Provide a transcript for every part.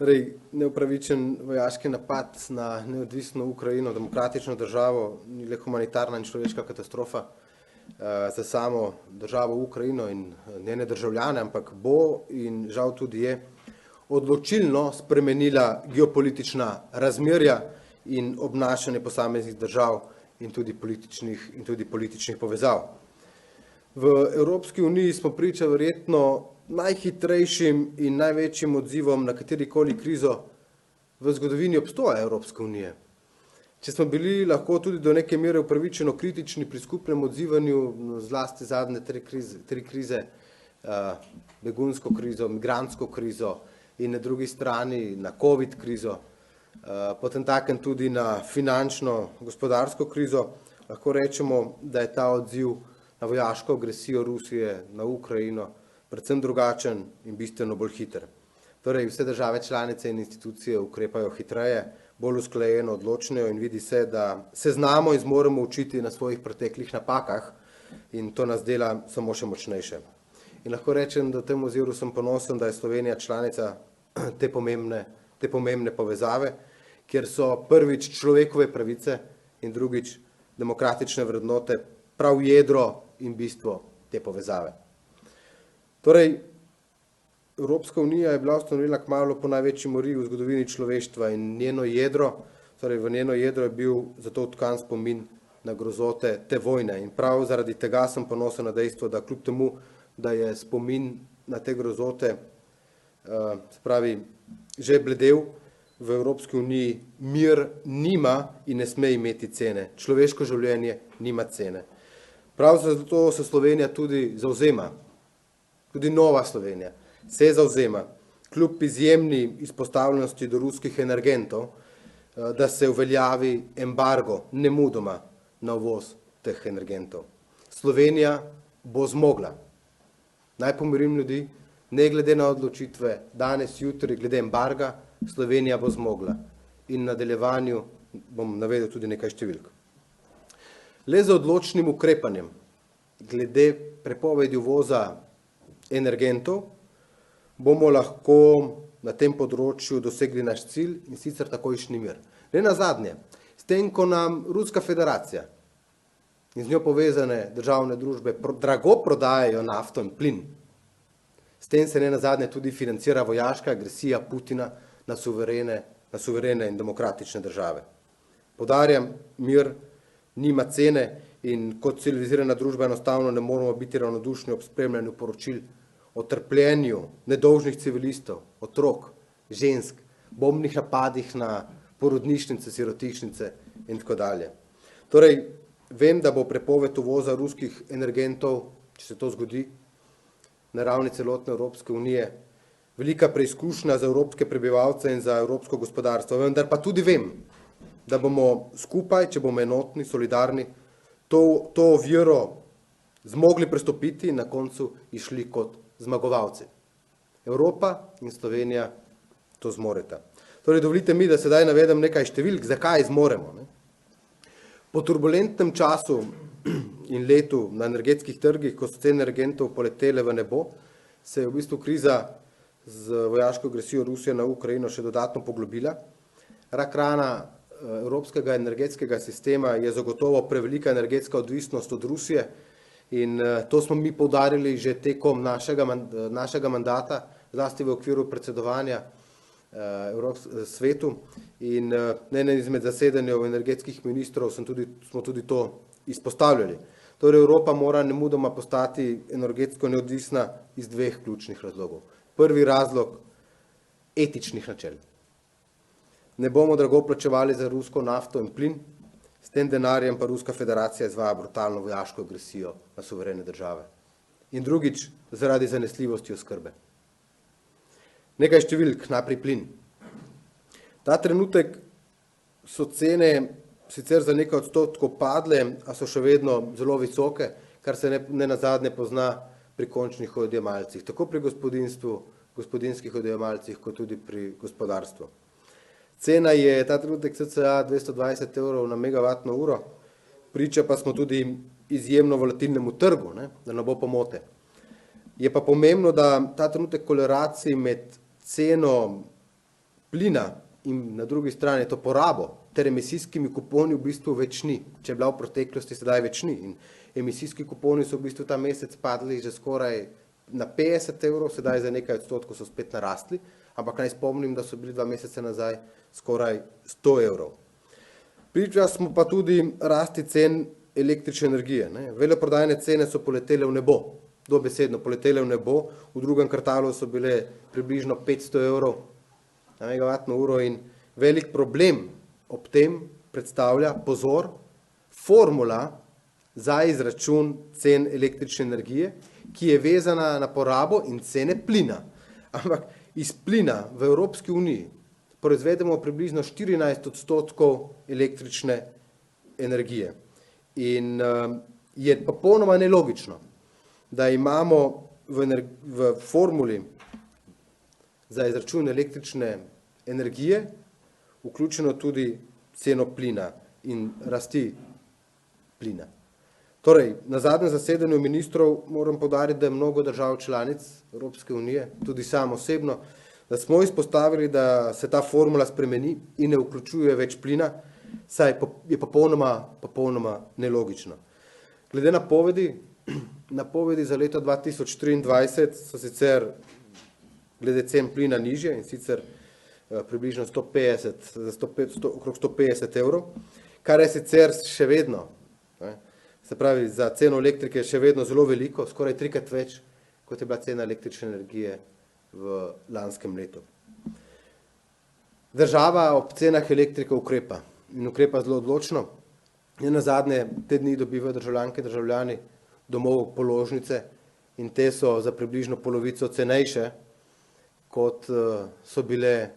Torej, neupravičen vojaški napad na neodvisno Ukrajino, demokratično državo, ni le humanitarna in človeška katastrofa za samo državo Ukrajino in njene državljane, ampak bo in žal tudi je odločilno spremenila geopolitična razmerja in obnašanje posameznih držav in tudi političnih povezav. V Evropski uniji smo priča verjetno najhitrejšim in največjim odzivom na katerikoli krizo v zgodovini obstoja Evropske unije. Če smo bili lahko tudi do neke mere upravičeno kritični pri skupnem odzivanju, zlasti zadnje tri krize, begunsko krizo, migrantsko krizo in na drugi strani na COVID krizo, potem takem tudi na finančno gospodarsko krizo, lahko rečemo, da je ta odziv na vojaško agresijo Rusije na Ukrajino predvsem drugačen in bistveno bolj hiter. Torej, vse države članice in institucije ukrepajo hitreje, bolj usklajeno, odločnejo in vidi se, da se znamo in zmoremo učiti na svojih preteklih napakah in to nas dela samo še močnejše. In lahko rečem, da v tem oziru sem ponosen, da je Slovenija članica te pomembne povezave, kjer so prvič človekove pravice in drugič demokratične vrednote prav jedro in bistvo te povezave. Torej, Evropska unija je bila ustanovljena kmalu po največji moriji v zgodovini človeštva in njeno jedro, torej v njeno jedro je bil zato vtkan spomin na grozote te vojne. In prav zaradi tega sem ponosen na dejstvo, da kljub temu, da je spomin na te grozote, že bledel, v Evropski uniji mir nima in ne sme imeti cene. Človeško življenje nima cene. Prav zato se Slovenija tudi zavzema. Tudi nova Slovenija se zavzema, kljub izjemni izpostavljenosti do ruskih energentov, da se uveljavi embargo nemudoma na uvoz teh energentov. Slovenija bo zmogla. Naj pomirim ljudi, ne glede na odločitve danes, jutri, glede embarga, Slovenija bo zmogla. In v nadaljevanju bom navedel tudi nekaj številk. Le z odločnim ukrepanjem glede prepovedi uvoza energentov bomo lahko na tem področju dosegli naš cilj in sicer takojšnji mir. Ne nazadnje, s tem, ko nam Ruska federacija in z njo povezane državne družbe drago prodajajo nafto in plin, s tem se ne nazadnje tudi financira vojaška agresija Putina na suverene in demokratične države. Poudarjam, mir nima cene in kot civilizirana družba enostavno ne moramo biti ravnodušni ob spremljanju poročil o trpljenju nedolžnih civilistov, otrok, žensk, bombnih napadih na porodnišnice, sirotišnice in tako dalje. Torej, vem, da bo prepoved uvoza ruskih energentov, če se to zgodi, na ravni celotne Evropske unije, velika preizkušnja za evropske prebivalce in za evropsko gospodarstvo. Vendar pa tudi vem, da bomo skupaj, če bomo enotni, solidarni, to oviro zmogli prestopiti in na koncu išli kot zmagovalci. Evropa in Slovenija to zmoreta. Torej, dovolite mi, da sedaj navedem nekaj številk, zakaj zmoremo. Po turbulentnem času in letu na energetskih trgih, ko so cene energentov poletele v nebo, se je v bistvu kriza z vojaško agresijo Rusije na Ukrajino še dodatno poglobila. Rak rana evropskega energetskega sistema je zagotovo prevelika energetska odvisnost od Rusije in to smo mi poudarili že tekom našega mandata, zlasti v okviru predsedovanja svetu in na enem izmed zasedanj energetskih ministrov smo tudi to izpostavljali. Torej, Evropa mora nemudoma postati energetsko neodvisna iz dveh ključnih razlogov. Prvi razlog, etičnih načel. Ne bomo drago plačevali za rusko nafto in plin, s tem denarjem pa Ruska federacija izvaja brutalno vojaško agresijo na suverene države. In drugič, zaradi zanesljivosti oskrbe. Nekaj številk, najprej plin. Ta trenutek so cene sicer za nekaj odstotkov padle, a so še vedno zelo visoke, kar se ne nazadnje pozna pri končnih odjemalcih, tako pri gospodinjskih odjemalcih, kot tudi pri gospodarstvu. Cena je ta trenutek cca 220 € na megavatno uro, priča pa smo tudi izjemno volatilnemu trgu, da ne bo pomote. Je pa pomembno, da ta trenutek korelacija med ceno plina in na drugi strani to porabo ter emisijskimi kuponi v bistvu več ni. Če je bila v preteklosti, sedaj več ni. In emisijski kuponi so v bistvu ta mesec padli že skoraj na 50 evrov, sedaj za nekaj odstotkov so spet narastli, ampak naj spomnim, da so bili 2 mesece nazaj skoraj 100 evrov. Priča smo pa tudi rasti cen električne energije. Veleprodajne cene so poletele v nebo, dobesedno poletele v nebo, v drugem kvartalu so bile približno 500 evrov na megavatno uro in velik problem ob tem predstavlja, pozor, formula za izračun cen električne energije, ki je vezana na porabo in cene plina. Ampak iz plina v Evropski uniji proizvedemo približno 14% električne energije. In je popolnoma nelogično, da imamo v formuli za izračun električne energije vključeno tudi ceno plina in rasti plina. Torej, na zadnjem zasedanju ministrov moram poudariti, da je mnogo držav članic Evropske unije, tudi sam osebno, da smo izpostavili, da se ta formula spremeni in ne vključuje več plina, saj je popolnoma nelogično. Glede napovedi za leto 2023 so sicer glede cen plina nižje in sicer približno okrog 150 evrov, kar je sicer še vedno, se pravi za ceno elektrike še vedno zelo veliko, skoraj 3-krat več, kot je bila cena električne energije v lanskem letu. Država ob cenah elektrike ukrepa in ukrepa zelo odločno. Nenazadnje te dni dobivajo državljanke in državljani domov položnice in te so za približno polovico cenejše, kot so bile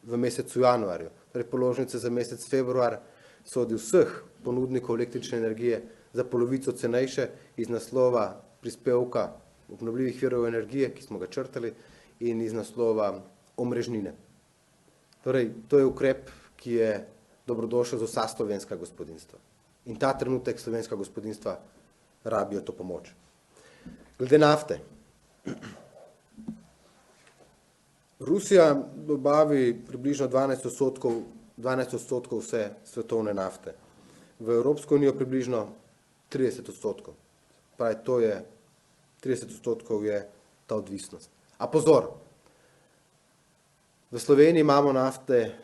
v mesecu januarju. Torej položnice za mesec februar so od vseh ponudnikov električne energije za polovico cenejše iz naslova prispevka obnovljivih virov energije, ki smo ga črtali, in iz naslova omrežnine. Torej, to je ukrep, ki je dobrodošel za vsa slovenska gospodinjstva. In ta trenutek slovenska gospodinjstva rabijo to pomoč. Glede nafte. Rusija dobavi približno 12% vse svetovne nafte. V Evropsko unijo približno 30%. Pravi, to je 30% je ta odvisnost. A pozor, v Sloveniji imamo nafte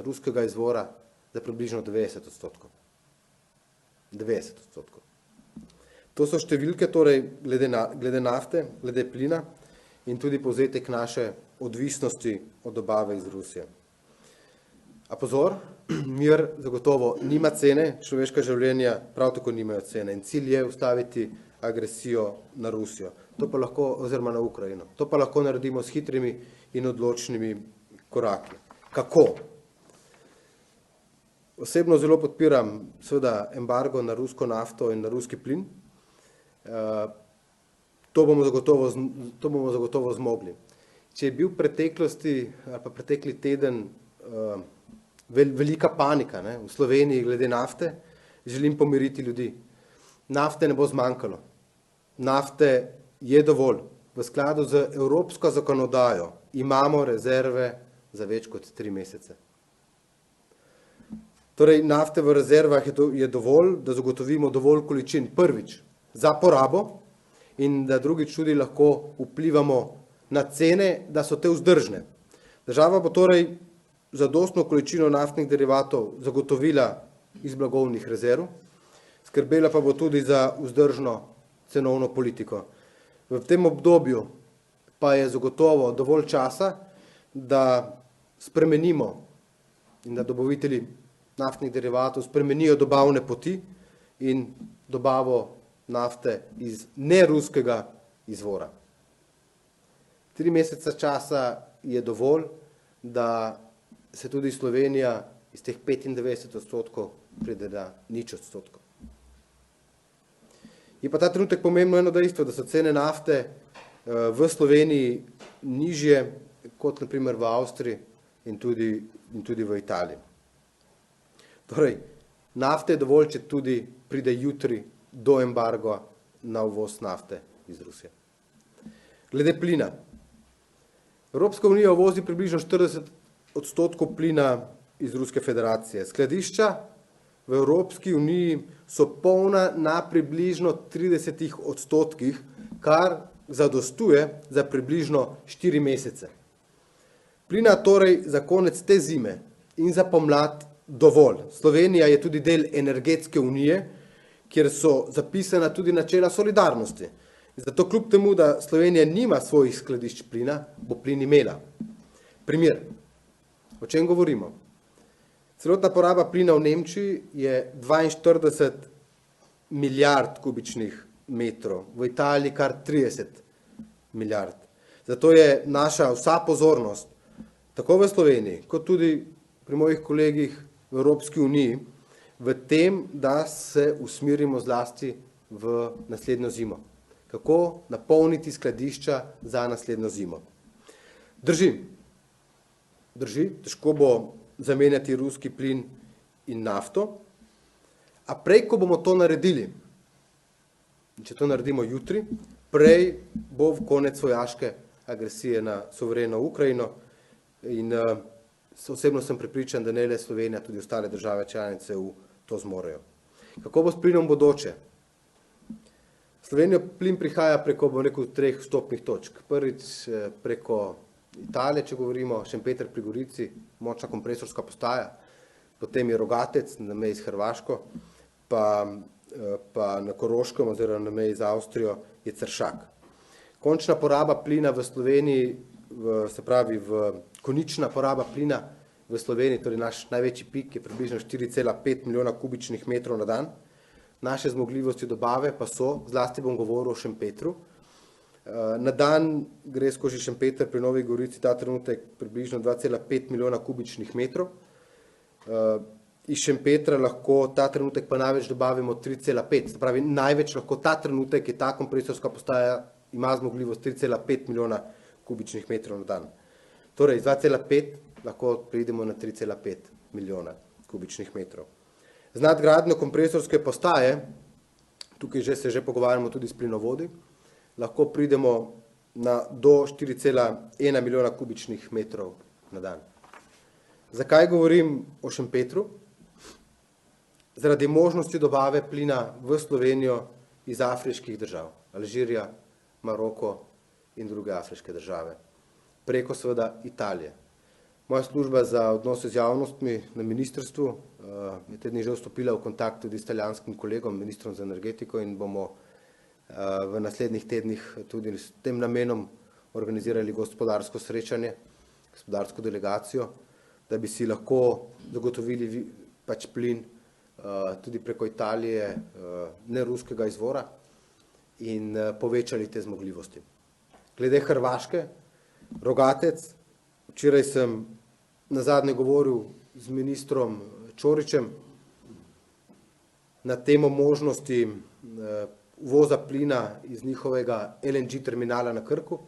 ruskega izvora za približno 90%. 90%. To so številke torej glede nafte, glede plina in tudi povzetek naše odvisnosti od dobave iz Rusije. A pozor, mir zagotovo nima cene, človeška življenja prav tako nimajo cene in cilj je ustaviti agresijo na Rusijo. To pa lahko, oziroma na Ukrajino. To pa lahko naredimo s hitrimi in odločnimi koraki. Kako? Osebno zelo podpiram seveda embargo na rusko nafto in na ruski plin. To bomo zagotovo zmogli. Če je bil v preteklosti ali pa pretekli teden velika panika v Sloveniji glede nafte, želim pomiriti ljudi. Nafte ne bo zmanjkalo. Nafte je dovolj. V skladu z evropsko zakonodajo imamo rezerve za več kot 3 mesece. Torej, nafte v rezervah je dovolj, da zagotovimo dovolj količin prvič za porabo in da drugič tudi lahko vplivamo na cene, da so te vzdržne. Država bo torej zadostno količino naftnih derivatov zagotovila iz blagovnih rezerv, skrbela pa bo tudi za vzdržno cenovno politiko. V tem obdobju pa je zagotovo dovolj časa, da spremenimo in da dobavitelji naftnih derivatov spremenijo dobavne poti in dobavo nafte iz neruskega izvora. 3 mesece časa je dovolj, da se tudi Slovenija iz teh 95% pride na 0%. Je pa ta trenutek pomembno eno dejstvo, da so cene nafte v Sloveniji nižje kot na primer v Avstriji in tudi v Italiji. Torej, nafte je dovolj, če tudi pride jutri do embarga na uvoz nafte iz Rusije. Glede plina. Evropska unija uvozi približno 40 odstotkov plina iz Ruske federacije. Skladišča v Evropski uniji so polna na približno 30 odstotkih, kar zadostuje za približno 4 mesece. Plina torej za konec te zime in za pomlad dovolj. Slovenija je tudi del energetske unije, kjer so zapisana tudi načela solidarnosti. Zato kljub temu, da Slovenija nima svojih skladišč plina, bo plin imela. Primer. O čem govorimo? Celotna poraba plina v Nemčiji je 42 milijard kubičnih metrov, v Italiji kar 30 milijard. Zato je naša vsa pozornost, tako v Sloveniji, kot tudi pri mojih kolegih v Evropski uniji, v tem, da se usmerimo zlasti v naslednjo zimo. Kako napolniti skladišča za naslednjo zimo. Drži, težko bo zamenjati ruski plin in nafto, a prej, ko bomo to naredili, če to naredimo jutri, prej bo konec vojaške agresije na suvereno Ukrajino in osebno sem prepričan, da ne le Slovenija, tudi ostale države članice v to zmorejo. Kako bo s plinom bodoče? Slovenijo plin prihaja preko, bom rekel, 3 vstopnih točk. Prvič preko Italije, če govorimo, Šempeter pri Gorici, močna kompresorska postaja, potem je Rogatec na meji s Hrvaško, pa na Koroškem oziroma na meji z Avstrijo je Ceršak. Končna poraba plina v Sloveniji, se pravi konična poraba plina v Sloveniji, torej naš največji pik je približno 4,5 milijona kubičnih metrov na dan. Naše zmogljivosti dobave pa so, zlasti bom govoril o Šempetru. Na dan gre skozi Šempeter pri Novi Gorici ta trenutek približno 2,5 milijona kubičnih metrov. Iz Šempetra lahko ta trenutek pa največ dobavimo 3,5. Se pravi, največ lahko ta trenutek je ta kompresorska postaja, ima zmogljivost 3,5 milijona kubičnih metrov na dan. Torej, iz 2,5 lahko pridemo na 3,5 milijona kubičnih metrov. Z nadgradnjo kompresorske postaje, tukaj se že pogovarjamo tudi s plinovodi, lahko pridemo do 4,1 milijona kubičnih metrov na dan. Zakaj govorim o Šempetru? Zaradi možnosti dobave plina v Slovenijo iz afriških držav, Alžirija, Maroko in druge afriške države, preko seveda Italije. Moja služba za odnose z javnostmi na ministrstvu je te dni že vstopila v kontakt tudi s italijanskim kolegom, ministrom za energetiko, in bomo v naslednjih tednih tudi s tem namenom organizirali gospodarsko srečanje, gospodarsko delegacijo, da bi si lahko zagotovili pač plin tudi preko Italije, ne ruskega izvora, in povečali te zmogljivosti. Glede Hrvaške, Rogatec, včeraj sem nazadnje govoril z ministrom Čoričem na temo možnosti uvoza plina iz njihovega LNG terminala na Krku.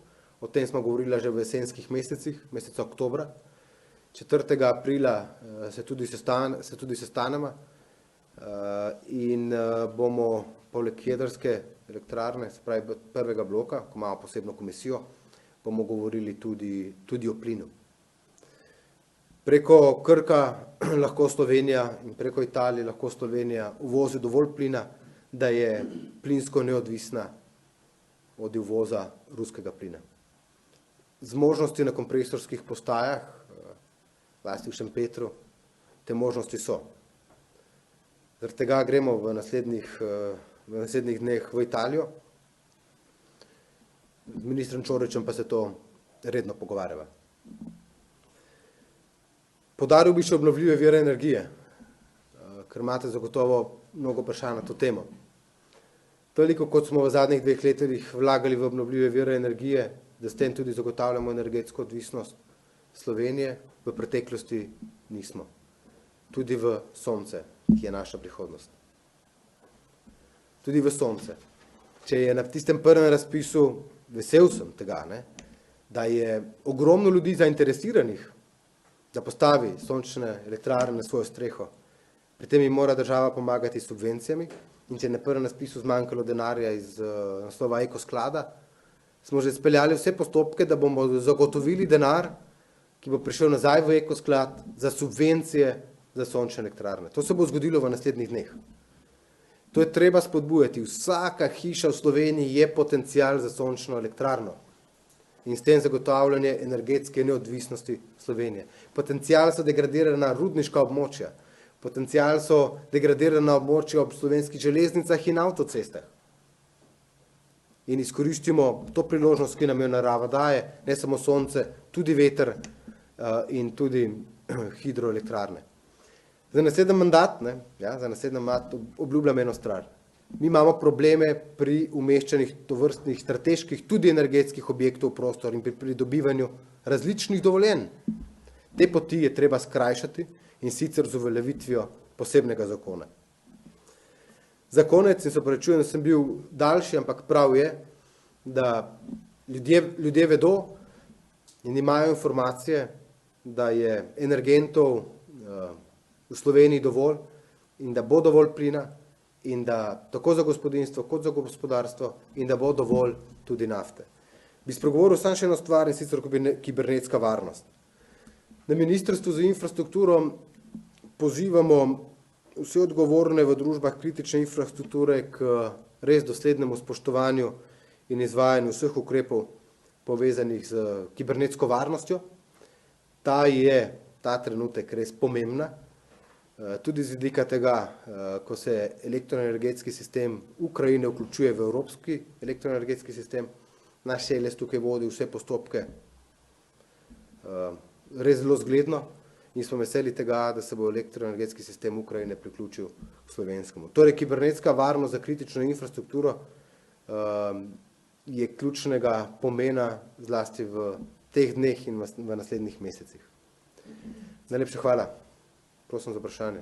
O tem smo govorili že v jesenskih mesecih, meseca oktobra. 4. aprila se tudi sestanemo in bomo poleg jedrske elektrarne, se pravi prvega bloka, ko imamo posebno komisijo, bomo govorili tudi o plinu. Preko Krka lahko Slovenija in preko Italije lahko Slovenija uvozi dovolj plina, da je plinsko neodvisna od uvoza ruskega plina. Z možnosti na kompresorskih postajah, zlasti v Šempetru, te možnosti so. Zaradi tega gremo v naslednjih dneh v Italijo, z ministrom Čoričem pa se to redno pogovarjava. Poudaril bi še obnovljive vire energije, ker imate zagotovo mnogo vprašanj na to temo. Toliko, kot smo v zadnjih 2 letih vlagali v obnovljive vire energije, da s tem tudi zagotavljamo energetsko odvisnost Slovenije, v preteklosti nismo. Tudi v sonce, ki je naša prihodnost. Tudi v sonce. Če je na tistem prvem razpisu, vesel sem tega, da je ogromno ljudi zainteresiranih, da postavi sončne elektrarne na svojo streho. Pri tem jim mora država pomagati s subvencijami, in če je na prvem razpisu zmanjkalo denarja iz naslova Eko sklada, smo že speljali vse postopke, da bomo zagotovili denar ki bo prišel nazaj v ekosklad za subvencije za sončne elektrarne. To se bo zgodilo v naslednjih dneh. To je treba spodbujati. Vsaka hiša v Sloveniji je potencial za sončno elektrarno in s tem zagotavljanje energetske neodvisnosti Slovenije. Potencial so degradirana rudniška območja, potencial so degradirana območja ob slovenskih železnicah in avtocestah. In izkoristimo to priložnost, ki nam jo narava daje, ne samo sonce, tudi veter in tudi hidroelektrarne. Za naslednji mandat, obljubljam eno stvar. Mi imamo probleme pri umeščanju tovrstnih strateških, tudi energetskih objektov v prostor in pri pridobivanju različnih dovoljenj. Te poti je treba skrajšati in sicer z uveljavitvijo posebnega zakona. Za konec, in se opravičujem, da sem bil daljši, ampak prav je, da ljudje vedo in imajo informacije, da je energentov v Sloveniji dovolj in da bo dovolj plina in da tako za gospodinjstvo kot za gospodarstvo in da bo dovolj tudi nafte. Bi spregovoril samo še eno stvar in sicer kibernetska varnost. Na Ministrstvu za infrastrukturo pozivamo vse odgovorne v družbah kritične infrastrukture k res doslednemu spoštovanju in izvajanju vseh ukrepov povezanih z kibernetsko varnostjo. Ta je ta trenutek res pomembna, tudi z vidika tega, ko se elektroenergetski sistem Ukrajine vključuje v evropski elektroenergetski sistem. Naš Seles tukaj vodi vse postopke res zelo zgledno in smo veseli tega, da se bo elektroenergetski sistem Ukrajine priključil k slovenskemu. Torej, kibernetska varnost za kritično infrastrukturo je ključnega pomena zlasti v teh dneh in v naslednjih mesecih. Najlepša hvala. Prosim za vprašanje.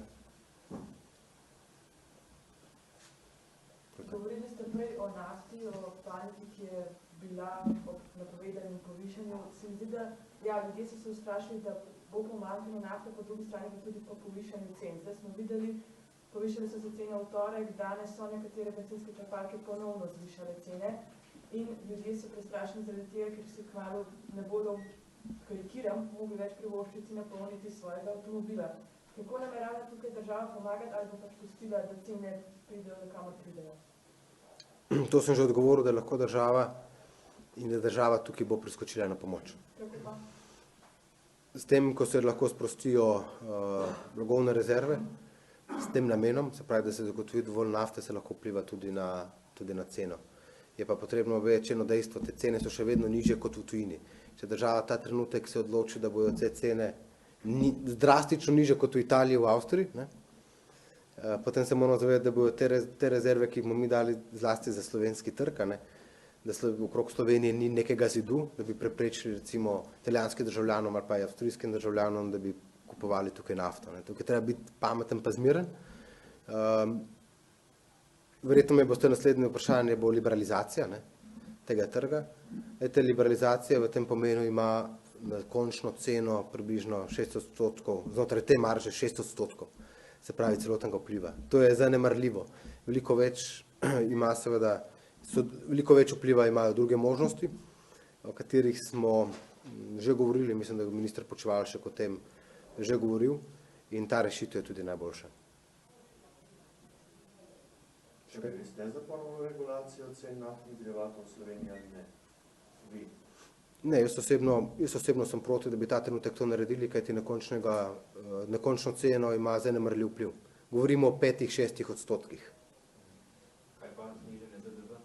Govorili ste prej o nafti, o paniki, ki je bila ob napovedanem povišanju. Se mi zdi, da ljudje so se ustrašili, da bo pomanjkalo nafte, po drugi strani pa tudi po povišanju cen. Zdaj smo videli, povišali so se cene v torek, danes so nekatere bencinske črpalke ponovno zvišale cene in ljudje so prestrašeni zaradi tega, ker si kmalu ne bodo, karikiram, mogli več privoščiti napolniti svojega avtomobila. Kako namerava tukaj država pomagati ali bo pač pustila, da cene pridejo, da kamor pridejo? To sem že odgovoril, da lahko država in da država tukaj bo priskočila na pomoč. Kako pa? S tem, ko se lahko sprostijo blagovne rezerve, s tem namenom, se pravi, da se zagotovi dovolj nafte, se lahko vpliva tudi na ceno. Je pa potrebno več eno dejstvo, te cene so še vedno nižje kot v tujini. Če država ta trenutek se odloči, da bodo te cene drastično nižje kot v Italiji, v Avstriji, potem se moramo zavedati, da bodo te rezerve, ki bomo mi dali zlasti za slovenski trg, da okrog Slovenije ni nekega zidu, da bi preprečili recimo italijanskim državljanom ali pa avstrijskim državljanom, da bi kupovali tukaj nafto. Tukaj treba biti pameten pa zmeren. Verjetno me boste naslednje vprašanje bo liberalizacija tega trga. Te liberalizacija v tem pomenu ima na končno ceno približno 6%, znotraj te marže 6%, se pravi celotnega vpliva. To je zanemarljivo. Veliko več vpliva imajo druge možnosti, o katerih smo že govorili, mislim, da je minister Počivalšek o tem že govoril in ta rešitev je tudi najboljša. Če ste za ponovno regulacijo cen naftnih derivatov v Sloveniji ali ne? Vi? Ne, jaz osebno sem proti, da bi ta trenutek to naredili, kajti na končno ceno ima zanemarljiv vpliv. Govorimo o 5–6%. Kaj pa znižanje DDV?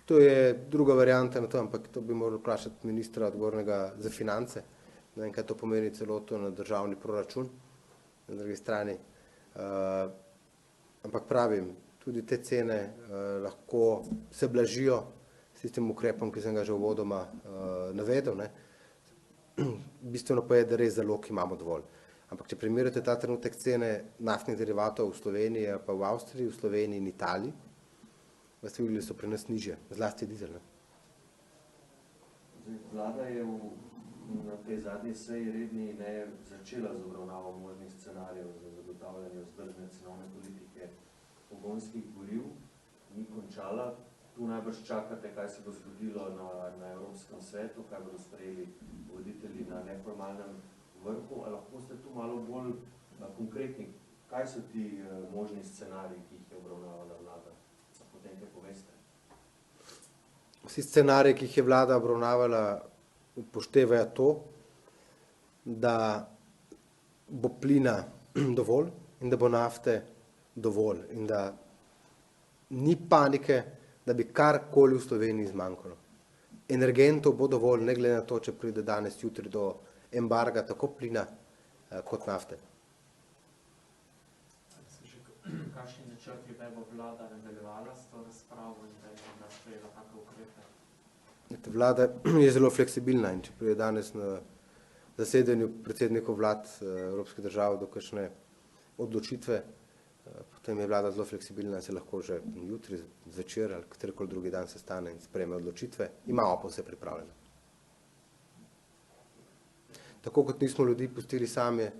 To je druga varianta na to, ampak to bi moral vprašati ministra odgovornega za finance. Ne vem, kaj to pomeni celoto na državni proračun, na drugi strani. Ampak pravim, tudi te cene lahko se blažijo s tistim ukrepom, ki sem ga že uvodoma navedel. Bistveno pa je, da res zalog imamo dovolj. Ampak če primerjate ta trenutek cene naftnih derivatov v Sloveniji, pa v Avstriji, v Sloveniji in Italiji, vas videli so pri nas nižje, zlasti dizel. Vlada je na tej zadnji seji redni začela z obravnavo možnih scenarijev za zagotavljanje vzdržne cenovne politike pogonskih goriv, ni končala. Tu najbrž čakate, kaj se bo zgodilo na Evropskem svetu, kaj bodo sprejeli voditelji na neformalnem vrhu, ali lahko ste tu malo bolj konkretni, kaj so ti možni scenariji, ki jih je obravnavala vlada? Potem kaj poveste? Vsi scenariji, ki jih je vlada obravnavala, upoštevajo to, da bo plina dovolj in da bo nafte dovolj in da ni panike, da bi karkoli v Sloveniji zmanjkalo. Energentov bo dovolj, ne glede na to, če pride danes, jutri do embarga, tako plina kot nafte. Kakšni načrti, da bo vlada nadaljevala s to razpravo in da je sprejela take ukrepe? Vlada je zelo fleksibilna in če pride danes na zasedanju predsednikov vlad Evropskih držav do kakšne odločitve, potem je vlada zelo fleksibilna, se lahko že jutri, zvečer ali katerikoli drugi dan sestane in sprejme odločitve. Imamo pa vse pripravljeno. Tako kot nismo ljudi pustili same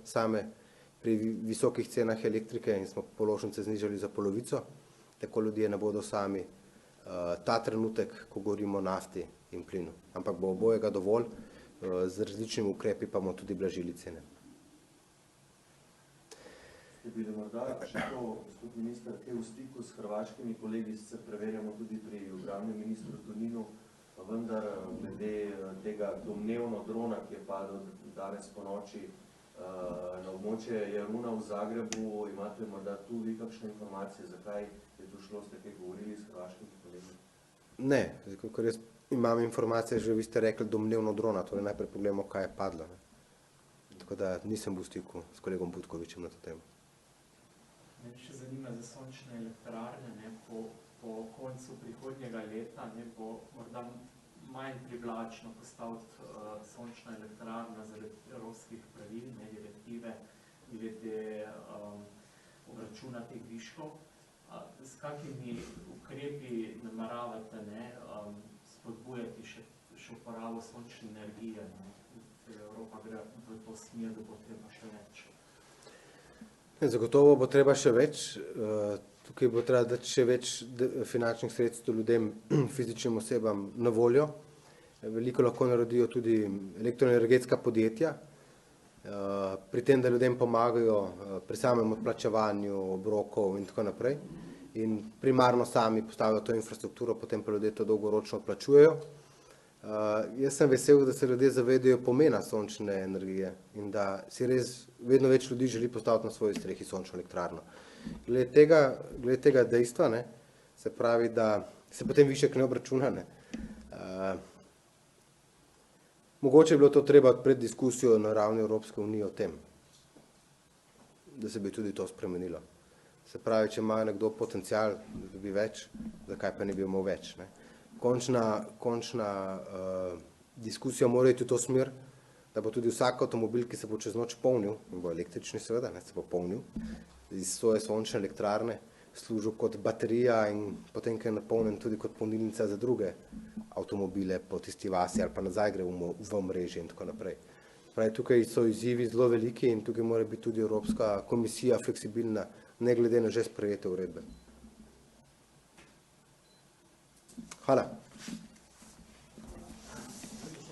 pri visokih cenah elektrike in smo položnice znižali za polovico, tako ljudje ne bodo sami ta trenutek, ko govorimo o nafti in plinu. Ampak bo obojega dovolj, z različnimi ukrepi pa bomo tudi blažili cene. Ste bili morda še to, gospod minister, kaj v stiku s hrvaškimi kolegi, sicer preverjamo tudi pri obrambnem ministru Toninu, pa vendar glede tega domnevno drona, ki je padel danes po noči na območje Jaruna v Zagrebu, imate morda tu vi kakšne informacije, zakaj je to šlo, ste kaj govorili s hrvaškimi kolegi? Ne, ker jaz imam informacije, že vi ste rekli domnevno drona, torej najprej pogledamo, kaj je padlo. Tako da nisem bil v stiku s kolegom Butkovičem na to temo. Me še zanima za sončne elektrarne, po koncu prihodnjega leta bo morda manj privlačno postaviti sončna elektrarna zaradi evropskih pravil, direktive glede obračuna teh viškov. S kakimi ukrepi nameravate spodbujati še uporabo sončne energije? Evropa gre v to smer, da bo treba še več. Zagotovo bo treba še več, tukaj bo treba dati še več finančnih sredstev ljudem, fizičnim osebam na voljo. Veliko lahko naredijo tudi elektroenergetska podjetja, pri tem, da ljudem pomagajo pri samem odplačevanju obrokov in tako naprej. In primarno sami postavijo to infrastrukturo, potem pa ljudje to dolgoročno odplačujejo. Jaz sem vesel, da se ljudje zavedajo pomena sončne energije in da si res vedno več ljudi želi postaviti na svoji strehi sončno elektrarno. Glede tega dejstva, se pravi, da se potem višek ne obračuna. Mogoče je bilo to treba odpreti diskusijo na ravni Evropske unije o tem, da se bi tudi to spremenilo. Se pravi, če ima nekdo potencial, da dobi več, zakaj pa ne bi imel več. Končna diskusija mora iti v to smer, da bo tudi vsak avtomobil, ki se bo čez noč polnil, in bo električni seveda, se bo polnil, iz svoje sončne elektrarne, služil kot baterija in potem, ko je napolnjen, tudi kot polnilnica za druge avtomobile po tisti vasi ali pa nazaj gre v omrežje in tako naprej. Pravi, tukaj so izzivi zelo veliki in tukaj mora biti tudi Evropska komisija fleksibilna, ne glede na že sprejete uredbe. Hvala.